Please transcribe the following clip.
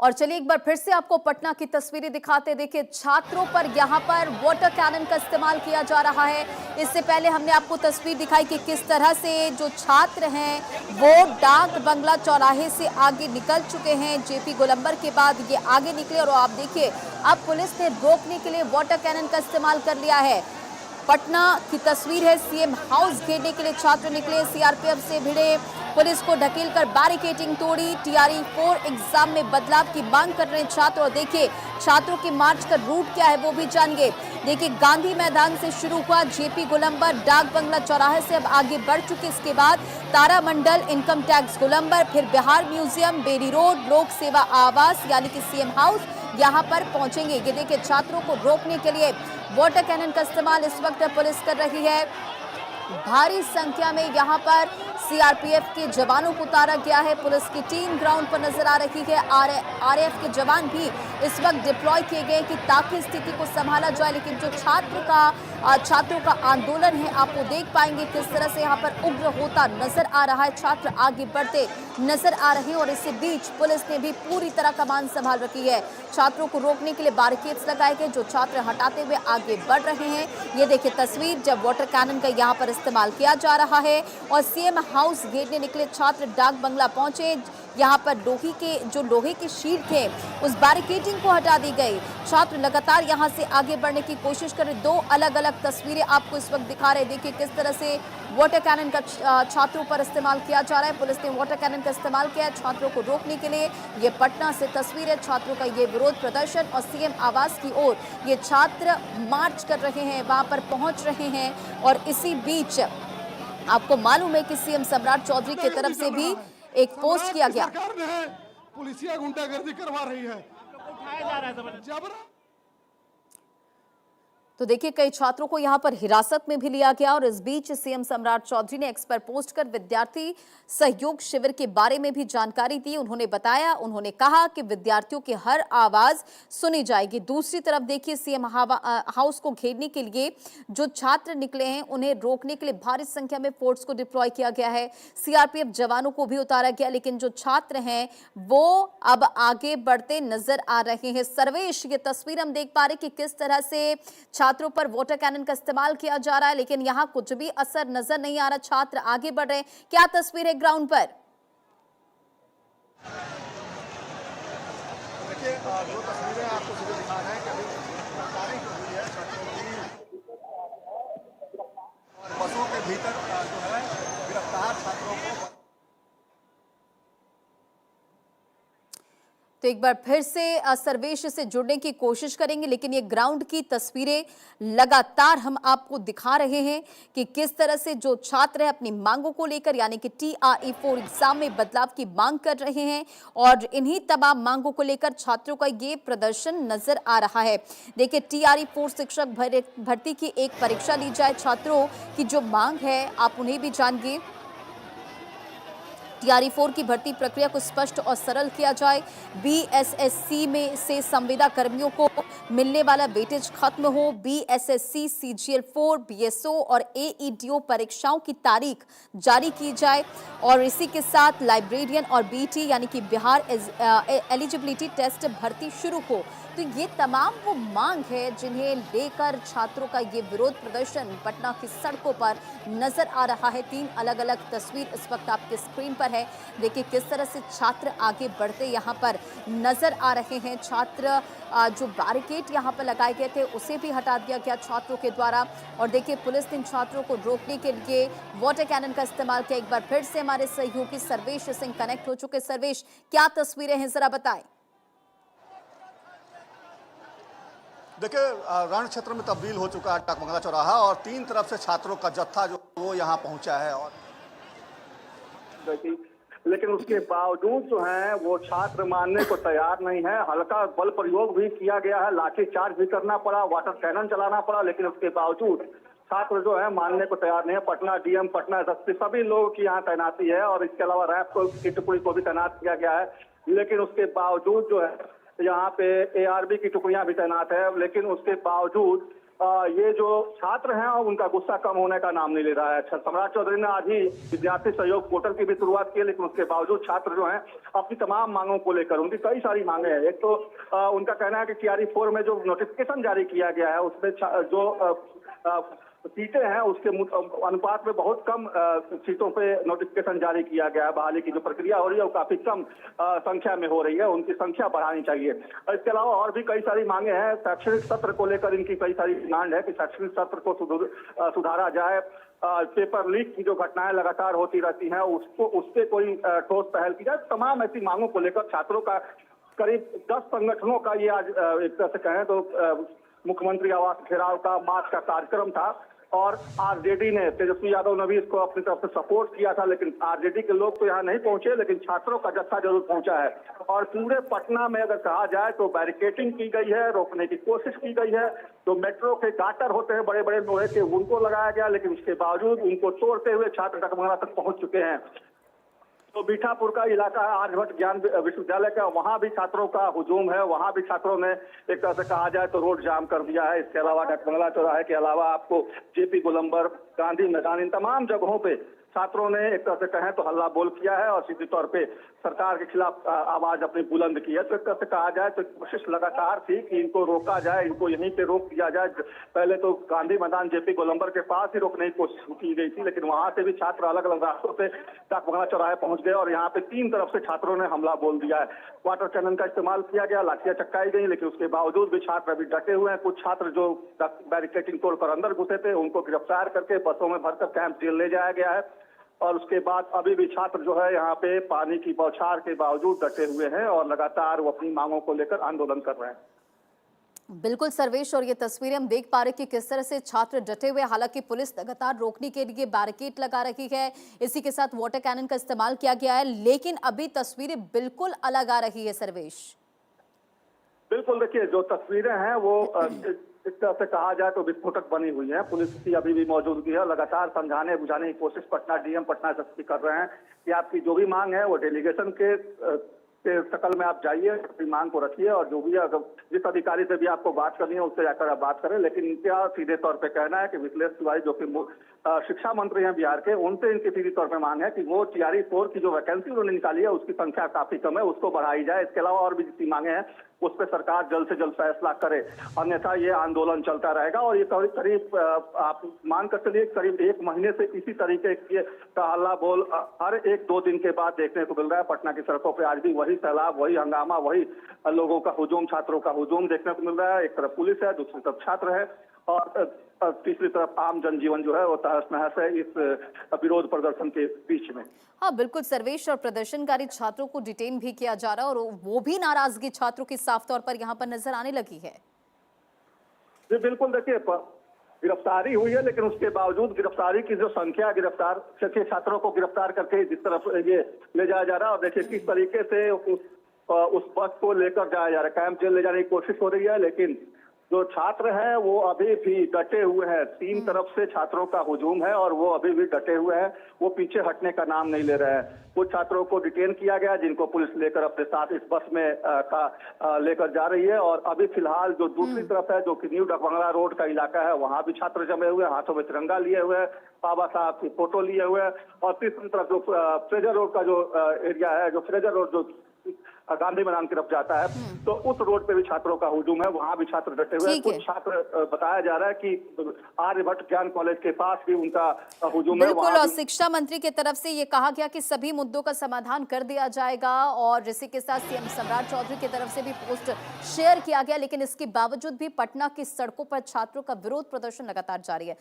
और चलिए एक बार फिर से आपको पटना की तस्वीरें दिखाते। देखिए छात्रों पर यहाँ पर वाटर कैनन का इस्तेमाल किया जा रहा है। इससे पहले हमने आपको तस्वीर दिखाई कि किस तरह से जो छात्र हैं वो डाक बंगला चौराहे से आगे निकल चुके हैं। जेपी गोलंबर के बाद ये आगे निकले और आप देखिए अब पुलिस ने रोकने के लिए वाटर कैनन का इस्तेमाल कर लिया है। पटना की तस्वीर है, सीएम हाउस घेरने के लिए छात्र निकले, सीआरपीएफ से भिड़े, पुलिस को ढकेलकर बैरिकेडिंग तोड़ी, टीआरई 4 एग्जाम में बदलाव की मांग कर रहे हैं छात्र। और देखिए छात्रों की मार्च का रूट क्या है वो भी जानिए। देखिए गांधी मैदान से शुरू हुआ, जेपी गोलंबर डाक बंगला चौराहे से अब आगे बढ़ चुके, इसके बाद तारामंडल, इनकम टैक्स गोलंबर, फिर बिहार म्यूजियम, बेरी रोड, लोक सेवा आवास यानी कि सीएम हाउस यहाँ पर पहुंचेंगे। ये देखिए छात्रों को रोकने के लिए वाटर कैनन का इस्तेमाल इस वक्त पुलिस कर रही है। भारी संख्या में यहाँ पर सीआरपीएफ के जवानों को उतारा गया है। पुलिस की टीम ग्राउंड पर नजर आ रही है। आरएएफ के जवान भी इस वक्त डिप्लॉय किए गए कि ताकि स्थिति को संभाला जाए। लेकिन जो छात्रों का आंदोलन है, आप वो देख पाएंगे किस तरह से यहाँ पर उग्र होता नजर आ रहा है। छात्र आगे बढ़ते नजर आ रहे हैं और इसी बीच पुलिस ने भी पूरी तरह कमान संभाल रखी है। छात्रों को रोकने के लिए बैरिकेड्स लगाए गए, जो छात्र हटाते हुए आगे बढ़ रहे हैं। ये देखिए तस्वीर जब वाटर कैनन का यहाँ पर इस्तेमाल किया जा रहा है और सीएम हाउस घेरने निकले छात्र डाक बंगला पहुंचे। यहाँ पर लोहे के शीट थे, उस बैरिकेडिंग को हटा दी गई। छात्र लगातार यहाँ से आगे बढ़ने की कोशिश कर रहे। दो अलग अलग तस्वीरें आपको इस वक्त दिखा रहे हैं। देखिए किस तरह से वाटर कैनन का छात्रों पर इस्तेमाल किया जा रहा है। पुलिस ने वाटर कैनन का इस्तेमाल किया है छात्रों को रोकने के लिए। ये पटना से तस्वीर है, छात्रों का ये विरोध प्रदर्शन और सीएम आवास की ओर ये छात्र मार्च कर रहे हैं, वहां पर पहुंच रहे हैं। और इसी बीच आपको मालूम है कि सीएम सम्राट चौधरी की तरफ से भी एक पोस्ट किया गया। पुलिसिया गुंडागर्दी करवा रही है, उठाया जा रहा है। तो देखिए कई छात्रों को यहां पर हिरासत में भी लिया गया और इस बीच सीएम सम्राट चौधरी ने एक्स पर पोस्ट कर विद्यार्थी सहयोग शिविर के बारे में भी जानकारी दी। उन्होंने कहा कि विद्यार्थियों की हर आवाज सुनी जाएगी। दूसरी तरफ देखिए सीएम हाउस को घेरने के लिए जो छात्र निकले हैं उन्हें रोकने के लिए भारी संख्या में फोर्स को डिप्लॉय किया गया है। सीआरपीएफ जवानों को भी उतारा गया, लेकिन जो छात्र हैं वो अब आगे बढ़ते नजर आ रहे हैं। सर्वेश, ये तस्वीर हम देख पा रहे कि किस तरह से छात्रों पर वाटर कैनन का इस्तेमाल किया जा रहा है, लेकिन यहां कुछ भी असर नजर नहीं आ रहा। छात्र आगे बढ़ रहे हैं। क्या तस्वीर है ग्राउंड पर? देखिए जो तस्वीरें आपको सीधे दिखा रहे हैं कि अभी तारीख हुई है छात्रों की और बसों के भीतर जो है गिरफ्तार छात्रों को। तो एक बार फिर से सर्वेश से जुड़ने की कोशिश करेंगे, लेकिन ये ग्राउंड की तस्वीरें लगातार हम आपको दिखा रहे हैं कि किस तरह से जो छात्र हैं अपनी मांगों को लेकर यानी कि टीआरई 4 एग्जाम में बदलाव की मांग कर रहे हैं और इन्हीं तमाम मांगों को लेकर छात्रों का ये प्रदर्शन नजर आ रहा है। देखिए टीआरई 4 शिक्षक भर्ती की एक परीक्षा ली जाए, छात्रों की जो मांग है आप उन्हें भी जानिए। टीआरई 4 की भर्ती प्रक्रिया को स्पष्ट और सरल किया जाए। बीएसएससी में से संविदा कर्मियों को मिलने वाला वेटेज खत्म हो। बीएसएससी, सीजीएल 4, बीएसओ और एईडीओ परीक्षाओं की तारीख जारी की जाए और इसी के साथ लाइब्रेरियन और बीटी यानी कि बिहार एलिजिबिलिटी टेस्ट भर्ती शुरू हो। तो ये तमाम वो मांग है जिन्हें लेकर छात्रों का ये विरोध प्रदर्शन पटना की सड़कों पर नजर आ रहा है। 3 अलग अलग तस्वीर इस वक्त आपके स्क्रीन पर है। देखिए किस तरह से छात्र आगे बढ़ते यहाँ पर नजर आ रहे हैं। छात्र जो बैरिकेड यहाँ पर लगाए गए थे उसे भी हटा दिया गया छात्रों के द्वारा। और देखिए पुलिस ने छात्रों को रोकने के लिए वाटर कैनन का इस्तेमाल किया। एक बार फिर से हमारे सहयोगी सर्वेश सिंह कनेक्ट हो चुके। सर्वेश, क्या तस्वीरें हैं जरा बताएं। देखिए रण क्षेत्र में तब्दील हो चुका है डाक बंगला चौराहा और 3 तरफ से छात्रों का जत्था जो वो यहाँ पहुंचा है। और लेकिन उसके बावजूद जो है वो छात्र मानने को तैयार नहीं है। हल्का बल प्रयोग भी किया गया है, लाठी चार्ज भी करना पड़ा, वाटर कैनन चलाना पड़ा, लेकिन उसके बावजूद छात्र जो है मानने को तैयार नहीं है। पटना डीएम, पटना एसएसपी सभी लोगों की यहाँ तैनाती है और इसके अलावा रैफ की टुकड़ी को भी तैनात किया गया है। लेकिन उसके बावजूद जो है यहाँ पे एआरबी की टुकड़ियां भी तैनात है, लेकिन उसके बावजूद ये जो छात्र हैं उनका गुस्सा कम होने का नाम नहीं ले रहा है। सम्राट चौधरी ने आज ही विद्यार्थी सहयोग पोर्टल की भी शुरुआत की, लेकिन उसके बावजूद छात्र जो हैं अपनी तमाम मांगों को लेकर, उनकी कई सारी मांगे हैं। एक तो उनका कहना है कि टीआरई 4 में जो नोटिफिकेशन जारी किया गया है उसमें जो सीटें हैं उसके अनुपात में बहुत कम सीटों पे नोटिफिकेशन जारी किया गया है। बहाली की जो प्रक्रिया हो रही है वो काफी कम संख्या में हो रही है, उनकी संख्या बढ़ानी चाहिए। इसके अलावा और भी कई सारी मांगे हैं। शैक्षणिक सत्र को लेकर इनकी कई सारी डिमांड है कि शैक्षणिक सत्र को सुधारा जाए। पेपर लीक की जो घटनाएं लगातार होती रहती हैं उस पे कोई ठोस पहल की जाए। तमाम ऐसी मांगों को लेकर छात्रों का करीब 10 संगठनों का ये आज एक तरह से कहें तो मुख्यमंत्री आवास घेराव का मार्च का कार्यक्रम था और आरजेडी ने, तेजस्वी यादव ने भी इसको अपनी तरफ से सपोर्ट किया था, लेकिन आरजेडी के लोग तो यहाँ नहीं पहुंचे, लेकिन छात्रों का जत्था जरूर पहुंचा है। और पूरे पटना में अगर कहा जाए तो बैरिकेडिंग की गई है, रोकने की कोशिश की गई है। तो मेट्रो के गाटर होते हैं बड़े बड़े लोहे के, उनको लगाया गया, लेकिन उसके बावजूद उनको तोड़ते हुए छात्र डगमगा तक पहुंच चुके हैं। तो बीठापुर का इलाका है आर्यभट्ट ज्ञान विश्वविद्यालय का, वहां भी छात्रों का हुजूम है। वहां भी छात्रों ने एक तरह से कहा जाए तो रोड जाम कर दिया है। इसके अलावा डकबंगला चौराहे के अलावा आपको जेपी गोलंबर, गांधी मैदान, इन तमाम जगहों पे छात्रों ने एक तरह से कहें तो हल्ला बोल किया है और सीधे तौर पे सरकार के खिलाफ आवाज अपनी बुलंद की है। तो एक तरह से कहा जाए तो कोशिश लगातार थी कि इनको रोका जाए, इनको यहीं पे रोक दिया जाए। पहले तो गांधी मैदान जेपी गोलंबर के पास ही रोकने की कोशिश की गई थी, लेकिन वहां से भी छात्र अलग अलग रास्तों से डकबंगला चौराहे पहुंच गए और यहाँ पे 3 तरफ से छात्रों ने हमला बोल दिया है। वाटर कैनन का इस्तेमाल किया गया, लाठियां चटकाई गई, लेकिन उसके बावजूद भी छात्र अभी डटे हुए हैं। कुछ छात्र जो बैरिकेडिंग तोड़कर अंदर घुसे थे उनको गिरफ्तार करके बसों में भरकर कैंप जेल ले जाया गया है। और उसके बाद अभी भी छात्र जो है यहाँ पे पानी की बौछार के बावजूद डटे हुए हैं और लगातार वो अपनी मांगों को लेकर आंदोलन कर रहे हैं। बिल्कुल सर्वेश, और ये तस्वीरें हम देख पा रहे कि किस तरह से छात्र डटे हुए, हालांकि पुलिस लगातार रोकने के लिए बैरिकेड लगा रही है, इसी के साथ वाटर कैनन का इस्तेमाल किया गया है, लेकिन अभी तस्वीरें बिल्कुल अलग आ रही है। सर्वेश, बिल्कुल देखिए, जो तस्वीरें हैं वो इस तरह से कहा जाए तो विस्फोटक बनी हुई है। पुलिस की अभी भी मौजूदगी है, लगातार समझाने बुझाने की कोशिश पटना डीएम पटना एसपी कर रहे हैं कि आपकी जो भी मांग है वो डेलीगेशन के शकल में आप जाइए, अपनी मांग को रखिए और जो भी अगर जिस अधिकारी से भी आपको बात करनी है उससे जाकर आप बात करें। लेकिन इनका सीधे तौर पे कहना है कि मिथिलेश तिवारी जो कि शिक्षा मंत्री हैं बिहार के, उनसे इनकी सीधी तौर पे मांग है कि वो टीआरई 4 की जो वैकेंसी उन्होंने निकाली है उसकी संख्या काफी कम है, उसको बढ़ाई जाए। इसके अलावा और भी जितनी मांगे हैं उस पर सरकार जल्द से जल्द फैसला करे, अन्यथा ये आंदोलन चलता रहेगा। और ये करीब आप मान कर चलिए करीब 1 महीने से इसी तरीके का हल्ला बोल हर 1-2 दिन के बाद देखने को मिल रहा है। पटना की सड़कों पे आज भी वही सैलाब, वही हंगामा, वही लोगों का हुजूम, छात्रों का हुजूम देखने को मिल रहा है। एक तरफ पुलिस है, दूसरी तरफ छात्र है और तीसरी तरफ आम जनजीवन जो है वो तहस नहस है इस विरोध प्रदर्शन के बीच में। हाँ बिल्कुल सर्वेश, और प्रदर्शनकारी छात्रों को डिटेन भी किया जा रहा है और वो भी नाराजगी छात्रों की साफ तौर पर यहाँ पर नजर आने लगी है। जी बिल्कुल, देखिए गिरफ्तारी हुई है, लेकिन उसके बावजूद गिरफ्तारी की जो संख्या, गिरफ्तार छात्रों को गिरफ्तार करके जिस तरफ ये ले जाया जा रहा है और देखिए किस तरीके से उस बस को लेकर जाया जा रहा है, कैंप जेल ले जाने की कोशिश हो रही है। लेकिन जो छात्र हैं वो अभी भी डटे हुए हैं। 3 तरफ से छात्रों का हुजूम है और वो अभी भी डटे हुए हैं, वो पीछे हटने का नाम नहीं ले रहे हैं। कुछ छात्रों को डिटेन किया गया जिनको पुलिस लेकर अपने साथ इस बस में लेकर जा रही है। और अभी फिलहाल जो दूसरी तरफ है, जो कि न्यू डकबंगला रोड का इलाका है, वहां भी छात्र जमे हुए हैं, हाथों में तिरंगा लिए हुए हैं, बाबा साहब की फोटो लिए हुए हैं। और तीसरी तरफ जो फ्रेजर रोड का जो एरिया है, जो फ्रेजर रोड जो गांधी मैदान की तरफ जाता है, तो उस रोड पे भी छात्रों का हुजूम है, वहां भी छात्र डटे हुए हैं। कुछ छात्र बताया जा रहा है कि आर्यभट्ट ज्ञान कॉलेज के पास भी उनका हुजूम है। बिल्कुल, और शिक्षा मंत्री की तरफ से ये कहा गया कि सभी मुद्दों का समाधान कर दिया जाएगा और इसी के साथ सीएम सम्राट चौधरी की तरफ से भी पोस्ट शेयर किया गया, लेकिन इसके बावजूद भी पटना की सड़कों पर छात्रों का विरोध प्रदर्शन लगातार जारी है।